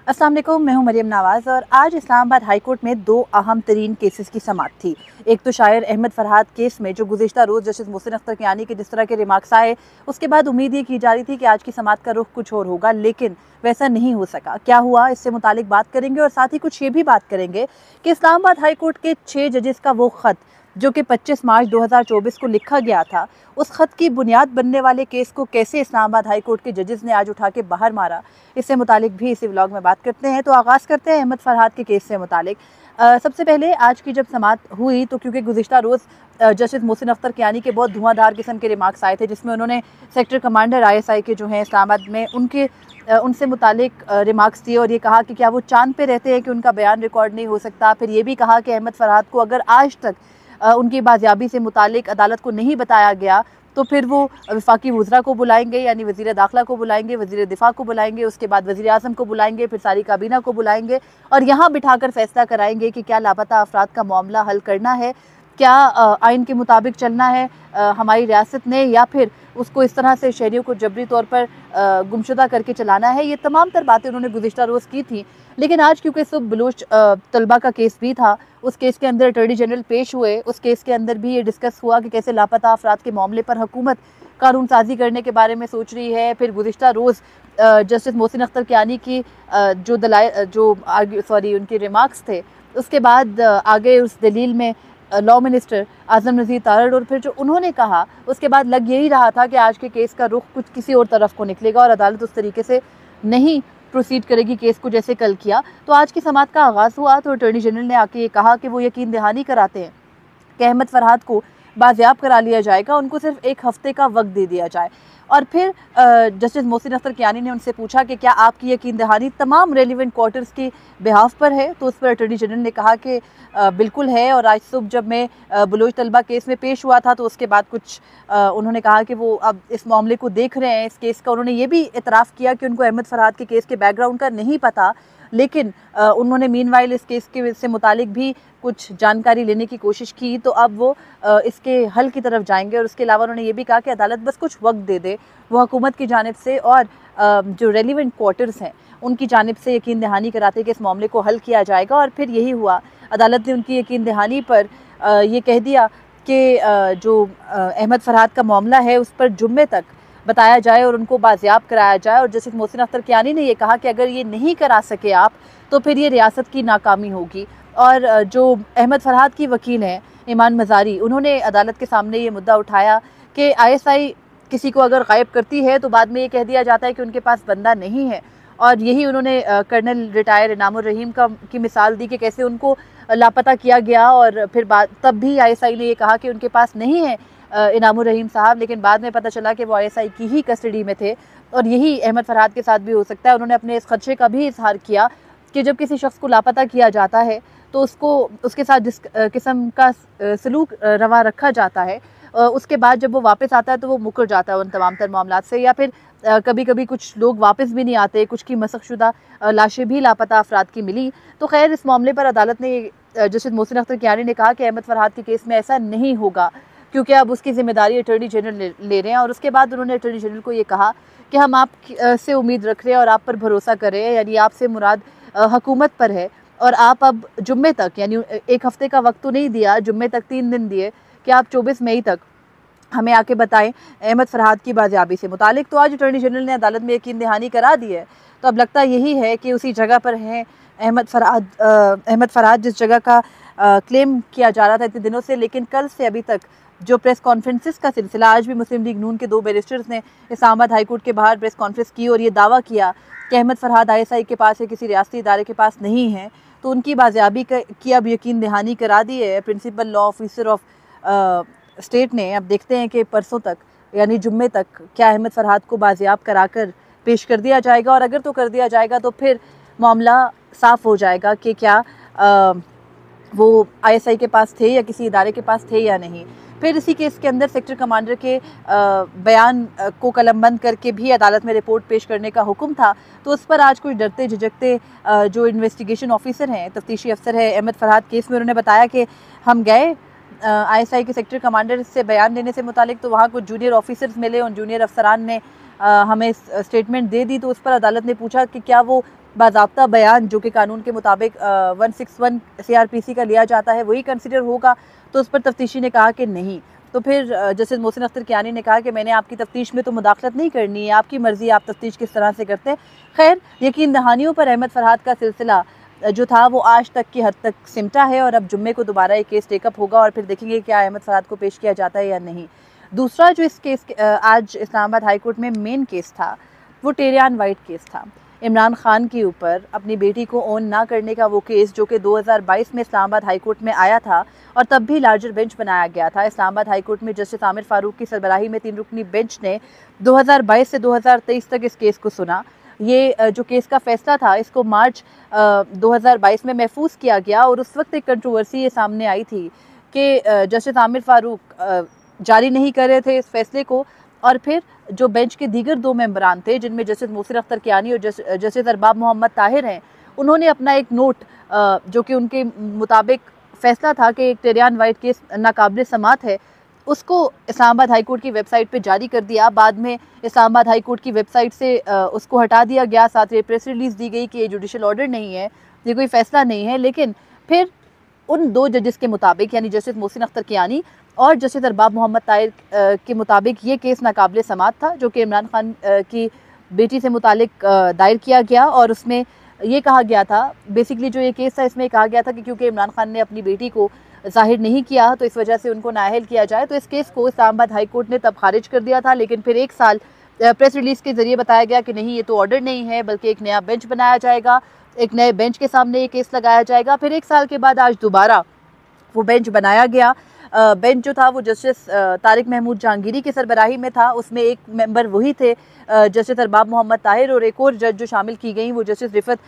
अस्सलाम वालेकुम, मैं हूं मरियम नवाज़ और आज इस्लामाबाद हाई कोर्ट में दो अहम तरीन केसेस की समाअत थी। एक तो शायर अहमद फरहाद केस में जो गुज़िश्ता रोज़ जस्टिस मोहसिन अख्तर कियानी के जिस तरह के रिमार्क्स आए, उसके बाद उम्मीद ये की जा रही थी कि आज की समाअत का रुख कुछ और होगा, लेकिन वैसा नहीं हो सका। क्या हुआ, इससे मुतालिक बात करेंगे और साथ ही कुछ ये भी बात करेंगे कि इस्लामाबाद हाई कोर्ट के 6 जजेस का वो ख़त जो कि 25 मार्च 2024 को लिखा गया था, उस ख़त की बुनियाद बनने वाले केस को कैसे इस्लामाबाद हाई कोर्ट के जजेस ने आज उठा के बाहर मारा, इससे मुतालिक भी इसी व्लॉग में बात करते हैं। तो आगाज़ करते हैं अहमद फरहाद के केस से मुतालिक। सबसे पहले आज की जब समाअत हुई तो क्योंकि गुज़िश्ता रोज़ जस्टिस मोहसिन अख्तर कियानी के बहुत धुआंधार किस्म के रिमार्क्स आए थे, जिसमें उन्होंने सेक्टर कमांडर ISI के जो हैं इस्लामाबाद में उनसे मुतालिक रिमार्क्स दिए और ये कहा कि क्या वो चांद पे रहते हैं कि उनका बयान रिकॉर्ड नहीं हो सकता। फिर ये भी कहा कि अहमद फरहाद को अगर आज तक उनकी बाजियाबी से मुतालिक अदालत को नहीं बताया गया तो फिर वो वफाकी वज़रा को बुलाएंगे, यानी वज़ीर दाखिला को बुलाएंगे, वज़ीर दिफा को बुलाएंगे, उसके बाद वज़ीर आज़म को बुलाएंगे, फिर सारी काबीना को बुलाएंगे और यहाँ बिठाकर फैसला कराएंगे कि क्या लापता अफराद का मामला हल करना है, क्या आइन के मुताबिक चलना है हमारी रियासत ने, या फिर उसको इस तरह से शहरियों को जबरी तौर पर गुमशुदा करके चलाना है। ये तमाम तर बातें उन्होंने गुज़िश्ता रोज़ की थी। लेकिन आज क्योंकि सुबह बलूच तलबा का केस भी था, उस केस के अंदर अटॉर्नी जनरल पेश हुए, उस केस के अंदर भी ये डिस्कस हुआ कि कैसे लापता अफराद के मामले पर हुकूमत कानून साजी करने के बारे में सोच रही है। फिर गुज़िश्ता रोज़ जस्टिस मोहसिन अख्तर कियानी की उनके रिमार्क्स थे, उसके बाद आगे उस दलील में लॉ मिनिस्टर आज़म नज़ीर तारड़ और फिर जो उन्होंने कहा, उसके बाद लग यही रहा था कि आज के केस का रुख कुछ किसी और तरफ को निकलेगा और अदालत उस तरीके से नहीं प्रोसीड करेगी केस को जैसे कल किया। तो आज की समाअत का आगाज़ हुआ तो अटॉर्नी जनरल ने आके ये कहा कि वो यकीन दहानी कराते हैं कि अहमद फरहाद को बाजियाब करा लिया जाएगा, उनको सिर्फ 1 हफ्ते का वक्त दे दिया जाए। और फिर जस्टिस मोहसिन अख्तर कियानी ने उनसे पूछा कि क्या आपकी यकीन दहानी तमाम रेलिवेंट क्वार्टर्स की बिहाफ पर है, तो उस पर अटॉर्नी जनरल ने कहा कि बिल्कुल है। और आज सुबह जब मैं बलोच तलबा केस में पेश हुआ था तो उसके बाद कुछ उन्होंने कहा कि वो अब इस मामले को देख रहे हैं, इस केस का उन्होंने ये भी इतराफ़ किया कि उनको अहमद फरहाद के केस के बैकग्राउंड का नहीं पता, लेकिन उन्होंने मीनवाइल इस केस के से मुतालिक भी कुछ जानकारी लेने की कोशिश की, तो अब वो इसके हल की तरफ जाएंगे। और उसके अलावा उन्होंने ये भी कहा कि अदालत बस कुछ वक्त दे दे, वो हुकूमत की जानिब से और जो रेलिवेंट क्वार्टर्स हैं उनकी जानिब से यकीन दहानी कराते कि इस मामले को हल किया जाएगा। और फिर यही हुआ, अदालत ने उनकी यकीन दहानी पर ये कह दिया कि जो अहमद फरहाद का मामला है उस पर जुम्मे तक बताया जाए और उनको बाजियाब कराया जाए। और जस्टिस मोहसिन अख्तर कियानी ने ये कहा कि अगर ये नहीं करा सके आप तो फिर ये रियासत की नाकामी होगी। और जो अहमद फरहाद की वकील हैं ईमान मज़ारी, उन्होंने अदालत के सामने ये मुद्दा उठाया कि ISI किसी को अगर गायब करती है तो बाद में ये कह दिया जाता है कि उनके पास बंदा नहीं है। और यही उन्होंने कर्नल रिटायर इनामुर रहीम की मिसाल दी कि कैसे उनको लापता किया गया और फिर तब भी ISI ने ये कहा कि उनके पास नहीं है इनामुर रहीम साहब, लेकिन बाद में पता चला कि वो ISI की ही कस्टडी में थे। और यही अहमद फरहाद के साथ भी हो सकता है। उन्होंने अपने इस खदशे का भी इजहार किया कि जब किसी शख्स को लापता किया जाता है तो उसके साथ जिस किस्म का सलूक रवा रखा जाता है, उसके बाद जब वो वापस आता है तो वो मुकर जाता है उन तमाम तर मामलात से, या फिर कभी कभी कुछ लोग वापस भी नहीं आते, कुछ की मसखशुदा लाशें भी लापता अफराद की मिली। तो खैर इस मामले पर अदालत ने जस्टिस मोहसिन अख्तर कियानी ने कहा कि अहमद फरहाद के केस में ऐसा नहीं होगा क्योंकि अब उसकी जिम्मेदारी अटॉर्नी जनरल ले रहे हैं। और उसके बाद उन्होंने अटॉर्नी जनरल को ये कहा कि हम आप से उम्मीद रख रहे हैं और आप पर भरोसा कर रहे हैं, यानी आपसे मुराद हुकूमत पर है। और आप अब जुम्मे तक, यानी 1 हफ्ते का वक्त तो नहीं दिया, जुम्मे तक 3 दिन दिए कि आप 24 मई तक हमें आके बताएं अहमद फरहाद की बाजियाबी से मुतालिक। तो आज अटॉर्नी जनरल ने अदालत में यकीन दहानी करा दी है। तो अब लगता यही है कि उसी जगह पर हैं अहमद फरहाद जिस जगह का क्लेम किया जा रहा था इतने दिनों से। लेकिन कल से अभी तक जो प्रेस कॉन्फ्रेंसेस का सिलसिला, आज भी मुस्लिम लीग नून के 2 बैरिस्टर्स ने इस्लामाबाद हाई कोर्ट के बाहर प्रेस कॉन्फ्रेंस की और ये दावा किया कि अहमद फरहाद ISI के पास है, किसी रियासती इदारे के पास नहीं है। तो उनकी बाजियाबी की अब यकीन दहानी करा दी है principal law officer of state ने। अब देखते हैं कि परसों तक यानी जुम्मे तक क्या अहमद फरहाद को बाजियाब कराकर पेश कर दिया जाएगा, और अगर तो कर दिया जाएगा तो फिर मामला साफ़ हो जाएगा कि क्या वो ISI के पास थे या किसी इदारे के पास थे या नहीं। फिर इसी केस के अंदर सेक्टर कमांडर के बयान को कलमबंद करके भी अदालत में रिपोर्ट पेश करने का हुक्म था। तो उस पर आज कुछ डरते झिझकते जो इन्वेस्टिगेशन ऑफिसर हैं, तफ्तीशी अफसर है अहमद फरहाद केस में, उन्होंने बताया कि हम गए ISI के सेक्टर कमांडर से बयान देने से मुतालिक, तो वहाँ कुछ जूनियर ऑफिसर्स मिले, उन जूनियर अफसरान ने हमें स्टेटमेंट दे दी। तो उस पर अदालत ने पूछा कि क्या वो बाज़ाब्ता बयान जो कि कानून के मुताबिक 161 CRPC का लिया जाता है वही कंसिडर होगा। तो उस पर तफ्तीशी ने कहा कि नहीं। तो फिर जस्टिस मोहसिन अख्तर कियानी ने कहा कि मैंने आपकी तफ्तीश में तो मुदाखलत नहीं करनी है, आपकी मर्ज़ी, आप तफ्तीश किस तरह से करते हैं। खैर, यकीन दहानियों पर अहमद फरहाद का सिलसिला जो था वो आज तक की हद तक सिमटा है और अब जुम्मे को दोबारा ये केस टेकअप होगा और फिर देखेंगे क्या अहमद फरहाद को पेश किया जाता है या नहीं। दूसरा जो इस केस आज इस्लामाबाद हाई कोर्ट में मेन केस था वो टेरियान वाइट केस था। इमरान खान के ऊपर अपनी बेटी को ओन ना करने का वो केस जो कि 2022 में इस्लामाबाद हाई कोर्ट में आया था और तब भी लार्जर बेंच बनाया गया था। इस्लामाबाद हाई कोर्ट में जस्टिस आमिर फारूक की सरबराही में 3 रुकनी बेंच ने 2022 से 2023 तक इस केस को सुना। ये जो केस का फैसला था इसको मार्च 2022 में महफूज किया गया और उस वक्त एक कंट्रोवर्सी ये सामने आई थी कि जस्टिस आमिर फारूक जारी नहीं कर रहे थे इस फैसले को और फिर जो बेंच के दीगर 2 मेंबरान थे जिनमें जस्टिस मोहसिन अख्तर कियानी और जस्टिस अरबाब मोहम्मद ताहिर हैं, उन्होंने अपना एक नोट जो कि उनके मुताबिक फैसला था कि एक टेरियान वाइट केस नाकाबिल समात है, उसको इस्लामाबाद हाई कोर्ट की वेबसाइट पे जारी कर दिया। बाद में इस्लामाबाद हाई कोर्ट की वेबसाइट से उसको हटा दिया गया, साथ ही प्रेस रिलीज़ दी गई कि ये जुडिशल ऑर्डर नहीं है, ये कोई फ़ैसला नहीं है। लेकिन फिर उन 2 जजेस के मुताबिक यानी जस्टिस मोहसिन अख्तर कियानी और जस्टिस अरबाब मोहम्मद ताहिर के मुताबिक ये केस नाकाबिल समात था जो कि इमरान खान की बेटी से मुतालिक दायर किया गया और उसमें ये कहा गया था, बेसिकली जो ये केस था इसमें कहा गया था कि क्योंकि इमरान खान ने अपनी बेटी को ज़ाहिर नहीं किया तो इस वजह से उनको नाअहल किया जाए। तो इस केस को इस्लामाबाद हाई कोर्ट ने तब खारिज कर दिया था, लेकिन फिर 1 साल प्रेस रिलीज़ के ज़रिए बताया गया कि नहीं, ये तो ऑर्डर नहीं है बल्कि एक नया बेंच बनाया जाएगा, एक नए बेंच के सामने ये केस लगाया जाएगा। फिर 1 साल के बाद आज दोबारा वो बेंच बनाया गया। बेंच जो था वो जस्टिस तारिक महमूद जहांगीरी की सरबराही में था, उसमें एक मेंबर वही थे जस्टिस अरबाब मोहम्मद ताहिर और एक और जज जो शामिल की गई वो जस्टिस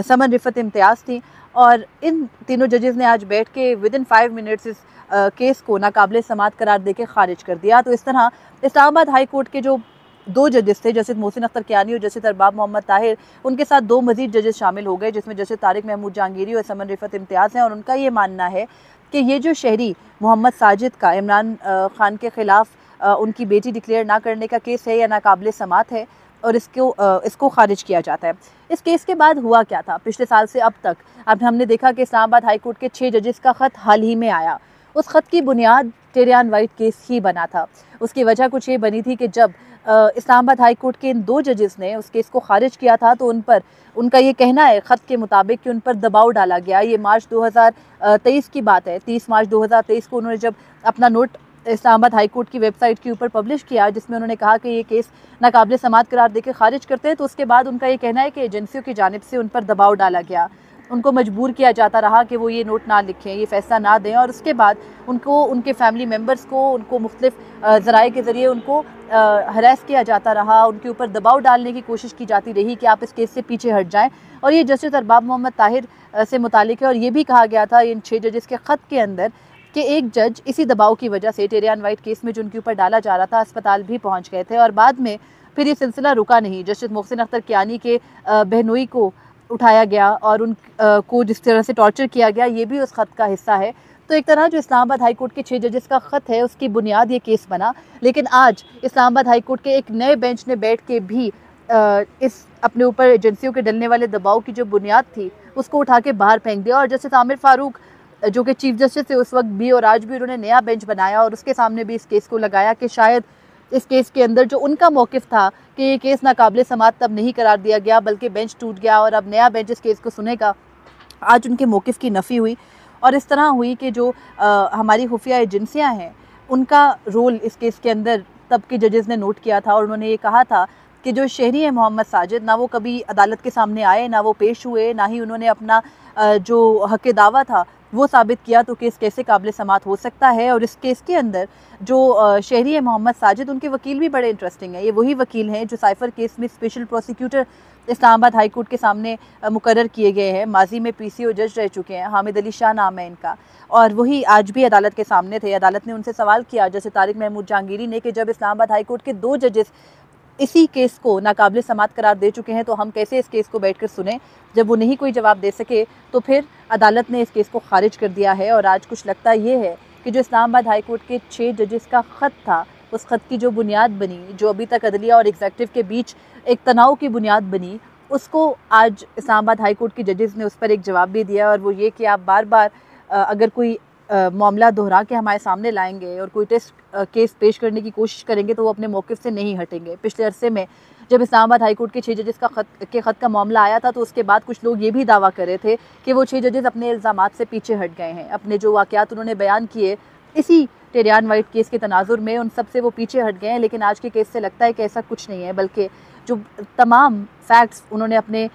समन रिफत इम्तियाज़ थी। और इन तीनों जजेस ने आज बैठ के विदिन 5 मिनट्स इस केस को नाकाबिल समात करार दे के खारिज कर दिया। तो इस तरह इस्लामाबाद हाई कोर्ट के जो 2 जजेस थे जस्टिस मोहसिन अख्तर कियानी और जस्टिस अरबाब मोहम्मद ताहिर, उनके साथ 2 मजीद जजेस शामिल हो गए जिसमें जस्टिस तारिक महमूद जहांगीरी और समन रिफत इम्तियाज़ हैं। और उनका ये मानना है कि ये जो शहरी मोहम्मद साजिद का इमरान खान के ख़िलाफ़ उनकी बेटी डिक्लेयर ना करने का केस है या नाकाबिल समात है और इसको खारिज किया जाता है। इस केस के बाद हुआ क्या था पिछले साल से अब तक? अब हमने देखा कि इस्लामाबाद हाई कोर्ट के 6 जजेस का ख़त हाल ही में आया। उस ख़त की बुनियाद टेरियान वाइट केस ही बना था। उसकी वजह कुछ ये बनी थी कि जब इस्लामाबाद हाई कोर्ट के इन 2 जजेस ने उस केस को खारिज किया था तो उन पर उनका ये कहना है ख़त के मुताबिक कि उन पर दबाव डाला गया। ये मार्च 2023 की बात है। 30 मार्च 2023 को उन्होंने जब अपना नोट इस्लामाबाद हाई कोर्ट की वेबसाइट के ऊपर पब्लिश किया जिसमें उन्होंने कहा कि ये केस नाकाबिल समात करार देकर खारिज करते हैं, तो उसके बाद उनका ये कहना है कि एजेंसियों की जानिब से उन पर दबाव डाला गया, उनको मजबूर किया जाता रहा कि वो ये नोट ना लिखें, ये फ़ैसला ना दें। और उसके बाद उनको, उनके फैमिली मेम्बर्स को, उनको मुख्तलिफ ज़राए के ज़रिए उनको हरास किया जाता रहा, उनके ऊपर दबाव डालने की कोशिश की जाती रही कि आप इस केस से पीछे हट जाएं। और ये जस्टिस अरबाब मोहम्मद ताहिर से मुतालिक है। और ये भी कहा गया था इन 6 जजेस के ख़त के अंदर कि एक जज इसी दबाव की वजह से टेरियान वाइट केस में जो उनके ऊपर डाला जा रहा था अस्पताल भी पहुँच गए थे। और बाद में फिर ये सिलसिला रुका नहीं। जस्टिस मोहसिन अख्तर कियानी के बहनोई को उठाया गया और उन को जिस तरह से टॉर्चर किया गया ये भी उस ख़त का हिस्सा है। तो एक तरह जो इस्लामाबाद हाई कोर्ट के 6 जजेस का ख़त है उसकी बुनियाद ये केस बना। लेकिन आज इस्लामाबाद हाई कोर्ट के एक नए बेंच ने बैठ के भी इस अपने ऊपर एजेंसियों के डलने वाले दबाव की जो बुनियाद थी उसको उठा के बाहर फेंक दिया। और जस्टिस आमिर फारूक जो कि चीफ जस्टिस थे उस वक्त भी और आज भी उन्होंने नया बेंच बनाया और उसके सामने भी इस केस को लगाया कि शायद इस केस के अंदर जो उनका मौक़िफ़ था कि ये केस नाकाबिल समात तब नहीं करार दिया गया बल्कि बेंच टूट गया और अब नया बेंच इस केस को सुनेगा, आज उनके मौक़िफ़ की नफ़ी हुई। और इस तरह हुई कि जो हमारी खुफिया एजेंसियाँ हैं उनका रोल इस केस के अंदर तब के जजेस ने नोट किया था। और उन्होंने ये कहा था कि जो शहरी है मोहम्मद साजिद, ना वो कभी अदालत के सामने आए, ना वो पेश हुए, ना ही उन्होंने अपना जो हक़ दावा था वो साबित किया, तो केस कैसे काबिल समात हो सकता है। और इस केस के अंदर जो शहरी है मोहम्मद साजिद, उनके वकील भी बड़े इंटरेस्टिंग हैं। ये वही वकील हैं जो साइफ़र केस में special prosecutor Islamabad high court के सामने मुकर्रर किए गए हैं। माजी में PCO जज रह चुके हैं, हामिद अली शाह नाम है इनका। और वही आज भी अदालत के सामने थे। अदालत ने उनसे सवाल किया जैसे तारिक महमूद जहांगीरी ने कि जब इस्लामाबाद हाई कोर्ट के 2 जजेस इसी केस को नाकाबिल समात करार दे चुके हैं तो हम कैसे इस केस को बैठकर सुने। जब वो नहीं कोई जवाब दे सके तो फिर अदालत ने इस केस को खारिज कर दिया है। और आज कुछ लगता ये है कि जो इस्लामाबाद हाई कोर्ट के 6 जजेस का ख़त था, उस ख़त की जो बुनियाद बनी, जो अभी तक अदलिया और एग्जीक्यूटिव के बीच एक तनाव की बुनियाद बनी, उसको आज इस्लामाबाद हाई कोर्ट के जजेस ने उस पर एक जवाब भी दिया। और वो ये कि आप बार बार अगर कोई मामला दोहरा के हमारे सामने लाएंगे और कोई टेस्ट केस पेश करने की कोशिश करेंगे तो वो अपने मौक़िफ़ से नहीं हटेंगे। पिछले अरसे में जब इस्लामाबाद हाई कोर्ट के 6 जजेस का ख़त का मामला आया था, तो उसके बाद कुछ लोग ये भी दावा कर रहे थे कि वो 6 जजेस अपने इल्ज़ामात से पीछे हट गए हैं। अपने जो वाक़यात उन्होंने बयान किए इसी टेरियान वाइट केस के तनाजुर में, उन सब से वो पीछे हट गए हैं। लेकिन आज के केस से लगता है कि ऐसा कुछ नहीं है, बल्कि जो तमाम फैक्ट्स उन्होंने अपने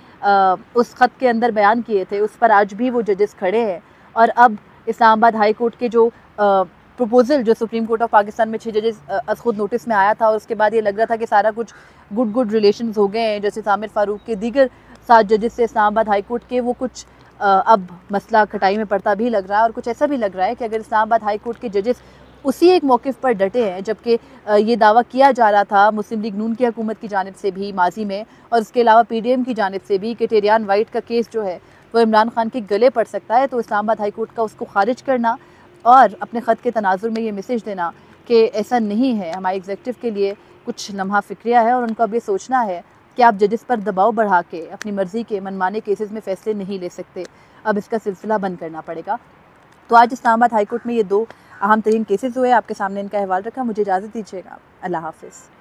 उस ख़त के अंदर बयान किए थे, उस पर आज भी वो जजेस खड़े हैं। और अब इस्लामाबाद हाई कोर्ट के जो प्रपोज़ल जो सुप्रीम कोर्ट ऑफ पाकिस्तान में 6 जजेस खुद नोटिस में आया था, और उसके बाद ये लग रहा था कि सारा कुछ गुड रिलेशंस हो गए हैं, जैसे सामिर फ़ारूक के दीगर 7 जजेस से इस्लामाबाद हाई कोर्ट के, वो कुछ अब मसला खटाई में पड़ता भी लग रहा है। और कुछ ऐसा भी लग रहा है कि अगर इस्लामाबाद हाई कोर्ट के जजेस उसी एक मौक़िफ़ पर डटे हैं, जबकि ये दावा किया जा रहा था मुस्लिम लीग नून की हुकूमत की जानिब से भी माजी में, और इसके अलावा PDM की जानिब से भी, कि टेरियान वाइट का केस जो है वो इमरान खान के गले पड़ सकता है, तो इस्लामाबाद हाई कोर्ट का उसको खारिज करना और अपने ख़त के तनाजुर में ये मैसेज देना कि ऐसा नहीं है, हमारे एग्जीक्यूटिव के लिए कुछ लम्हा फ़िक्रिया है और उनको अब ये सोचना है कि आप जजेस पर दबाव बढ़ा के अपनी मर्ज़ी के मनमाने केसेस में फ़ैसले नहीं ले सकते। अब इसका सिलसिला बंद करना पड़ेगा। तो आज इस्लामाबाद हाई कोर्ट में ये 2 अहम तरीन केसेस हुए, आपके सामने इनका अहवाल रखा। मुझे इजाज़त दीजिएगा। अल्लाह हाफ़िज़।